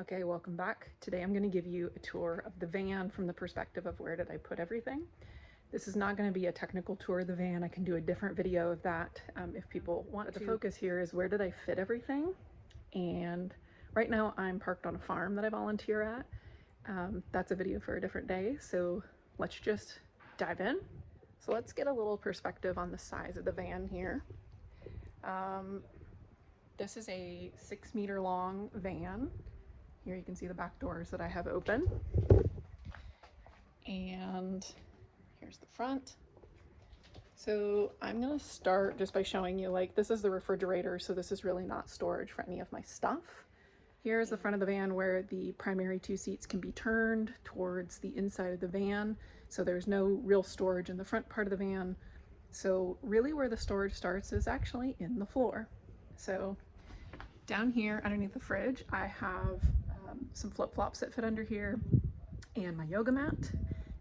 Okay, welcome back. Today I'm going to give you a tour of the van from the perspective of where did I put everything. This is not going to be a technical tour of the van. I can do a different video of that if people want to. The focus here is where did I fit everything, and right now I'm parked on a farm that I volunteer at. That's a video for a different day, so let's just dive in. So let's get a little perspective on the size of the van here. This is a 6-meter long van. Here you can see the back doors that I have open. And here's the front. So I'm gonna start just by showing you, like, this is the refrigerator, so this is really not storage for any of my stuff. Here's the front of the van where the primary 2 seats can be turned towards the inside of the van. So there's no real storage in the front part of the van. So really where the storage starts is actually in the floor. So down here underneath the fridge, I have some flip-flops that fit under here, and my yoga mat,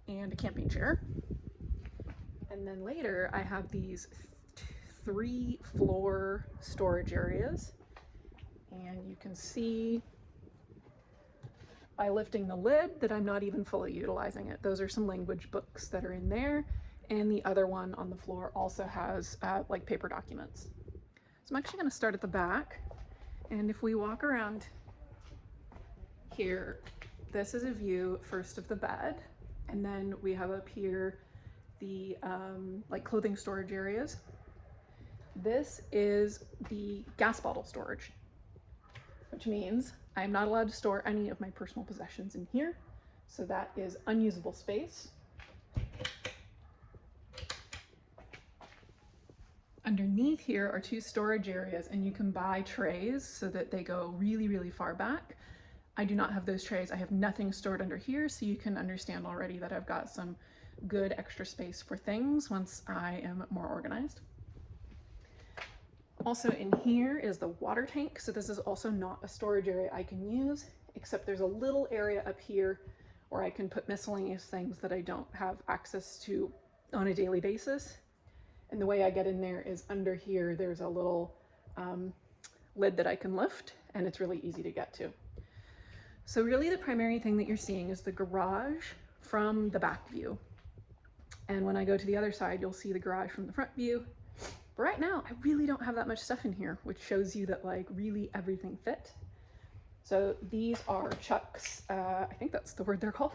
and a camping chair. And then later I have these 3 floor storage areas, and you can see by lifting the lid that I'm not even fully utilizing it. Those are some language books that are in there, and the other one on the floor also has like paper documents. So I'm actually going to start at the back, and if we walk around here, this is a view first of the bed, and then we have up here the like clothing storage areas. This is the gas bottle storage, which means I'm not allowed to store any of my personal possessions in here, so that is unusable space. Underneath here are 2 storage areas, and you can buy trays so that they go really, really far back. I do not have those trays. I have nothing stored under here, so you can understand already that I've got some good extra space for things once I am more organized. Also in here is the water tank. So this is also not a storage area I can use, except there's a little area up here where I can put miscellaneous things that I don't have access to on a daily basis. And the way I get in there is under here, there's a little lid that I can lift, and it's really easy to get to. So really the primary thing that you're seeing is the garage from the back view. And when I go to the other side, you'll see the garage from the front view. But right now, I really don't have that much stuff in here, which shows you that like really everything fit. So these are Chuck's, I think that's the word they're called,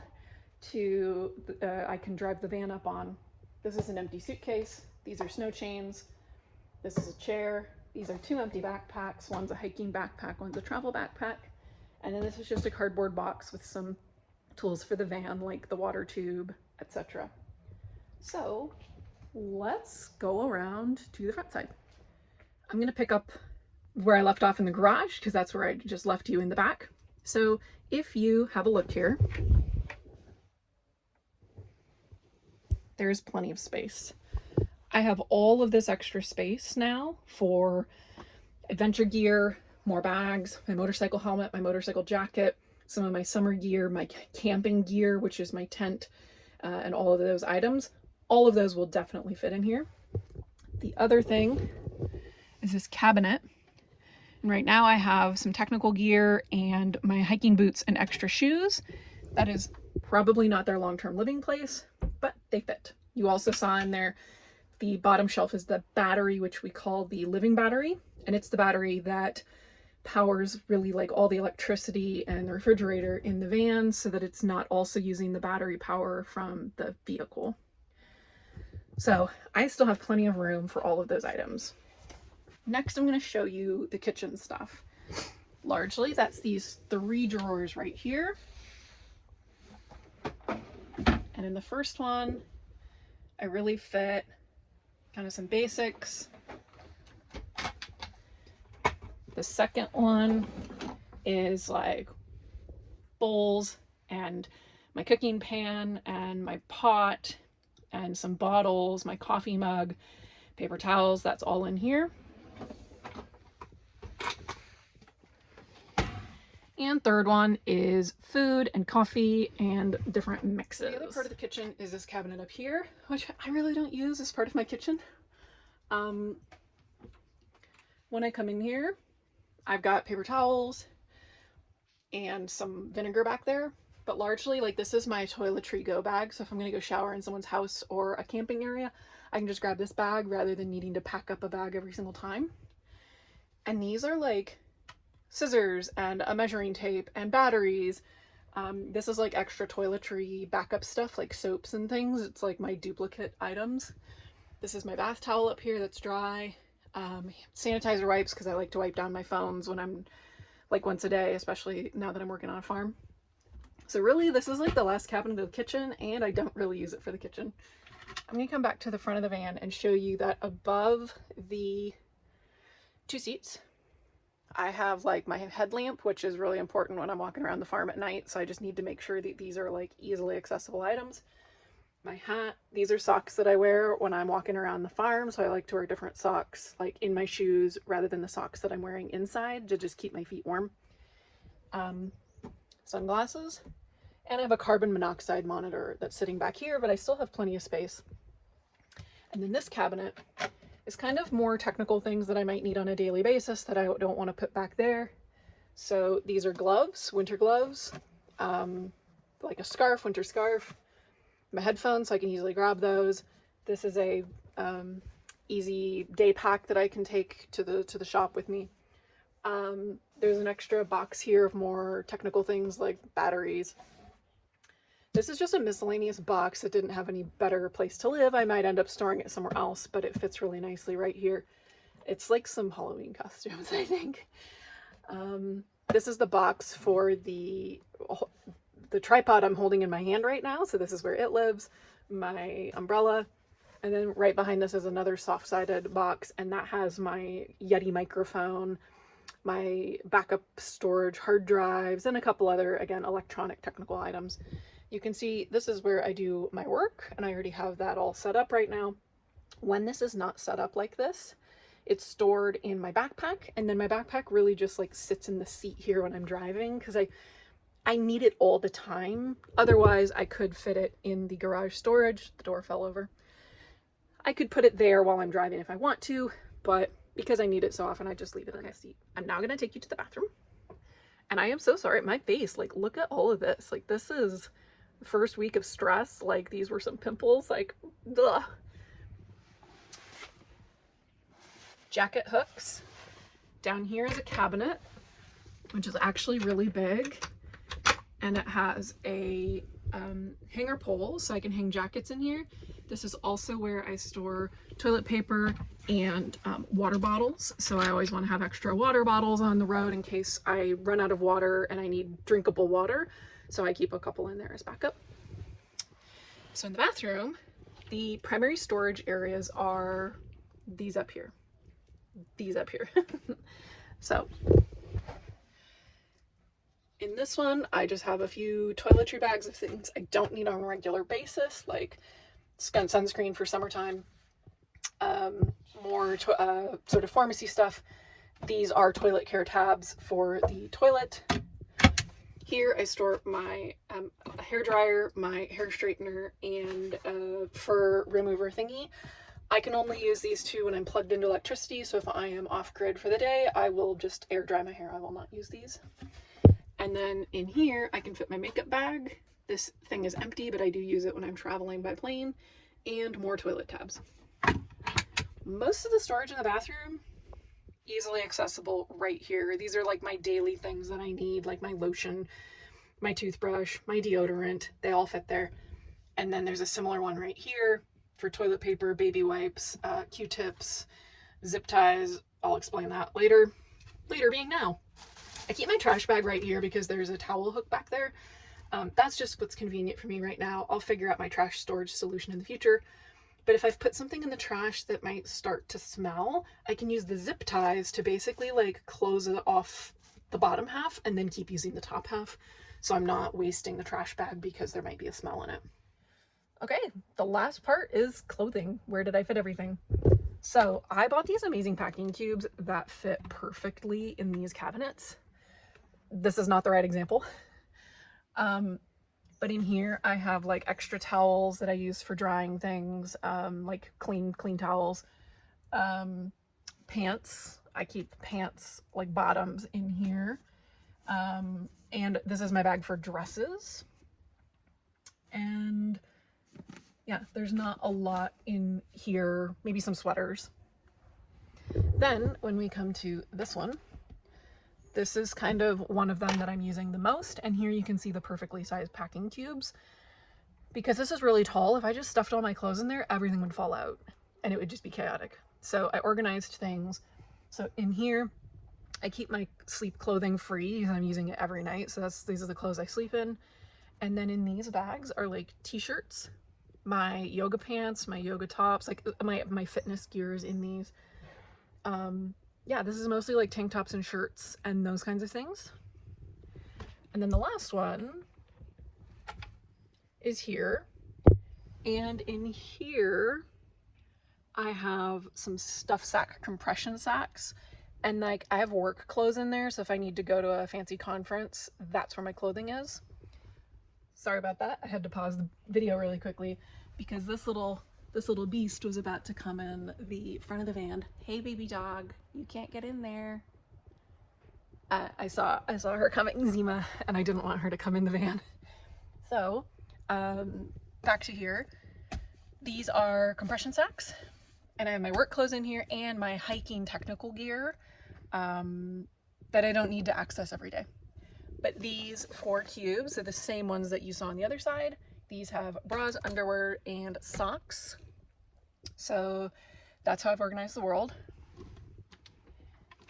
I can drive the van up on. This is an empty suitcase. These are snow chains. This is a chair. These are 2 empty backpacks. One's a hiking backpack, one's a travel backpack. And then this is just a cardboard box with some tools for the van, like the water tube, etc. So let's go around to the front side. I'm going to pick up where I left off in the garage, because that's where I just left you in the back. So if you have a look here, there's plenty of space. I have all of this extra space now for adventure gear, more bags, my motorcycle helmet, my motorcycle jacket, some of my summer gear, my camping gear, which is my tent, and all of those items. All of those will definitely fit in here. The other thing is this cabinet. And right now I have some technical gear and my hiking boots and extra shoes. That is probably not their long-term living place, but they fit. You also saw in there the bottom shelf is the battery, which we call the living battery. And it's the battery that powers really like all the electricity and the refrigerator in the van, so that it's not also using the battery power from the vehicle. So I still have plenty of room for all of those items. Next, I'm going to show you the kitchen stuff. Largely, that's these 3 drawers right here. And in the first one, I really fit kind of some basics. The second one is like bowls and my cooking pan and my pot and some bottles, my coffee mug, paper towels, that's all in here. And third one is food and coffee and different mixes. The other part of the kitchen is this cabinet up here, which I really don't use as part of my kitchen. When I come in here, I've got paper towels, and some vinegar back there. But largely, like, this is my toiletry go bag. So if I'm gonna go shower in someone's house or a camping area, I can just grab this bag rather than needing to pack up a bag every single time. And these are like scissors and a measuring tape and batteries. This is like extra toiletry backup stuff, like soaps and things. It's like my duplicate items. This is my bath towel up here that's dry. Sanitizer wipes, because I like to wipe down my phones when I'm like once a day, especially now that I'm working on a farm. So really, this is like the last cabinet of the kitchen, and I don't really use it for the kitchen. I'm gonna come back to the front of the van and show you that above the 2 seats, I have like my headlamp, which is really important when I'm walking around the farm at night. So I just need to make sure that these are like easily accessible items. My hat, these are socks that I wear when I'm walking around the farm. So I like to wear different socks like in my shoes rather than the socks that I'm wearing inside to just keep my feet warm. Sunglasses, and I have a carbon monoxide monitor that's sitting back here, but I still have plenty of space. And then this cabinet is kind of more technical things that I might need on a daily basis that I don't want to put back there. So these are gloves, winter gloves, like a scarf, winter scarf, my headphones, so I can easily grab those. This is a easy day pack that I can take to the shop with me. There's an extra box here of more technical things like batteries. This is just a miscellaneous box that didn't have any better place to live. I might end up storing it somewhere else, but it fits really nicely right here. It's like some Halloween costumes, I think. This is the box for the tripod I'm holding in my hand right now. So this is where it lives, my umbrella. And then right behind this is another soft-sided box, and that has my Yeti microphone, my backup storage hard drives, and a couple other, again, electronic technical items. You can see this is where I do my work, and I already have that all set up right now. When this is not set up like this, it's stored in my backpack, and then my backpack really just like sits in the seat here when I'm driving, because I need it all the time. Otherwise, I could fit it in the garage storage. The door fell over. I could put it there while I'm driving if I want to, but because I need it so often, I just leave it in the seat. I'm now going to take you to the bathroom. And I am so sorry, my face, like, look at all of this. Like, this is the first week of stress. Like, these were some pimples, like, ugh. Jacket hooks. Down here is a cabinet, which is actually really big. And it has a hanger pole, so I can hang jackets in here. This is also where I store toilet paper and water bottles. So I always want to have extra water bottles on the road in case I run out of water and I need drinkable water. So I keep a couple in there as backup. So in the bathroom, the primary storage areas are these up here. These up here. So in this one, I just have a few toiletry bags of things I don't need on a regular basis, like sunscreen for summertime, more sort of pharmacy stuff. These are toilet care tabs for the toilet. Here I store my hair dryer, my hair straightener, and fur remover thingy. I can only use these two when I'm plugged into electricity, so if I am off grid for the day, I will just air dry my hair. I will not use these. And then in here, I can fit my makeup bag. This thing is empty, but I do use it when I'm traveling by plane, and more toilet tabs. Most of the storage in the bathroom, easily accessible right here. These are like my daily things that I need, like my lotion, my toothbrush, my deodorant. They all fit there. And then there's a similar one right here for toilet paper, baby wipes, Q-tips, zip ties. I'll explain that later. Later being now. I keep my trash bag right here because there's a towel hook back there. That's just what's convenient for me right now. I'll figure out my trash storage solution in the future. But if I've put something in the trash that might start to smell, I can use the zip ties to basically like close it off the bottom half and then keep using the top half. So I'm not wasting the trash bag because there might be a smell in it. Okay, the last part is clothing. Where did I fit everything? So I bought these amazing packing cubes that fit perfectly in these cabinets. This is not the right example. But in here I have like extra towels that I use for drying things, like clean towels. Pants, I keep pants like bottoms in here. And this is my bag for dresses. And yeah, there's not a lot in here, maybe some sweaters. Then when we come to this one, this is kind of one of them that I'm using the most. And here you can see the perfectly sized packing cubes. Because this is really tall, if I just stuffed all my clothes in there, everything would fall out and it would just be chaotic. So I organized things. So in here, I keep my sleep clothing free because I'm using it every night. So these are the clothes I sleep in. And then in these bags are like t-shirts, my yoga pants, my yoga tops, like my fitness gears in these. Yeah, this is mostly like tank tops and shirts and those kinds of things. And then the last one is here. And in here, I have some stuff sack compression sacks. And like I have work clothes in there. So if I need to go to a fancy conference, that's where my clothing is. Sorry about that. I had to pause the video really quickly because this little beast was about to come in the front of the van. Hey, baby dog, you can't get in there. I saw her coming, Zima, and I didn't want her to come in the van. So, back to here. These are compression sacks, and I have my work clothes in here and my hiking technical gear that I don't need to access every day. But these 4 cubes are the same ones that you saw on the other side. These have bras, underwear, and socks. So that's how I've organized the world.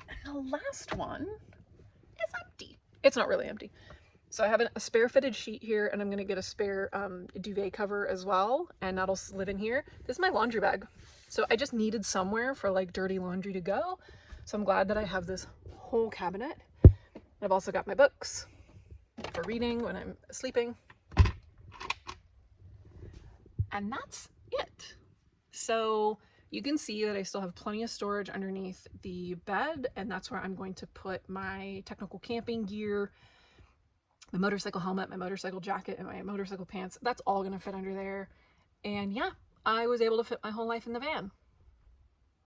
And the last one is empty. It's not really empty. So I have a spare fitted sheet here, and I'm going to get a spare duvet cover as well, and that'll live in here. This is my laundry bag. So I just needed somewhere for like dirty laundry to go. So I'm glad that I have this whole cabinet. I've also got my books for reading when I'm sleeping. And that's it. So you can see that I still have plenty of storage underneath the bed, and that's where I'm going to put my technical camping gear, my motorcycle helmet, my motorcycle jacket, and my motorcycle pants. That's all going to fit under there. And yeah, I was able to fit my whole life in the van.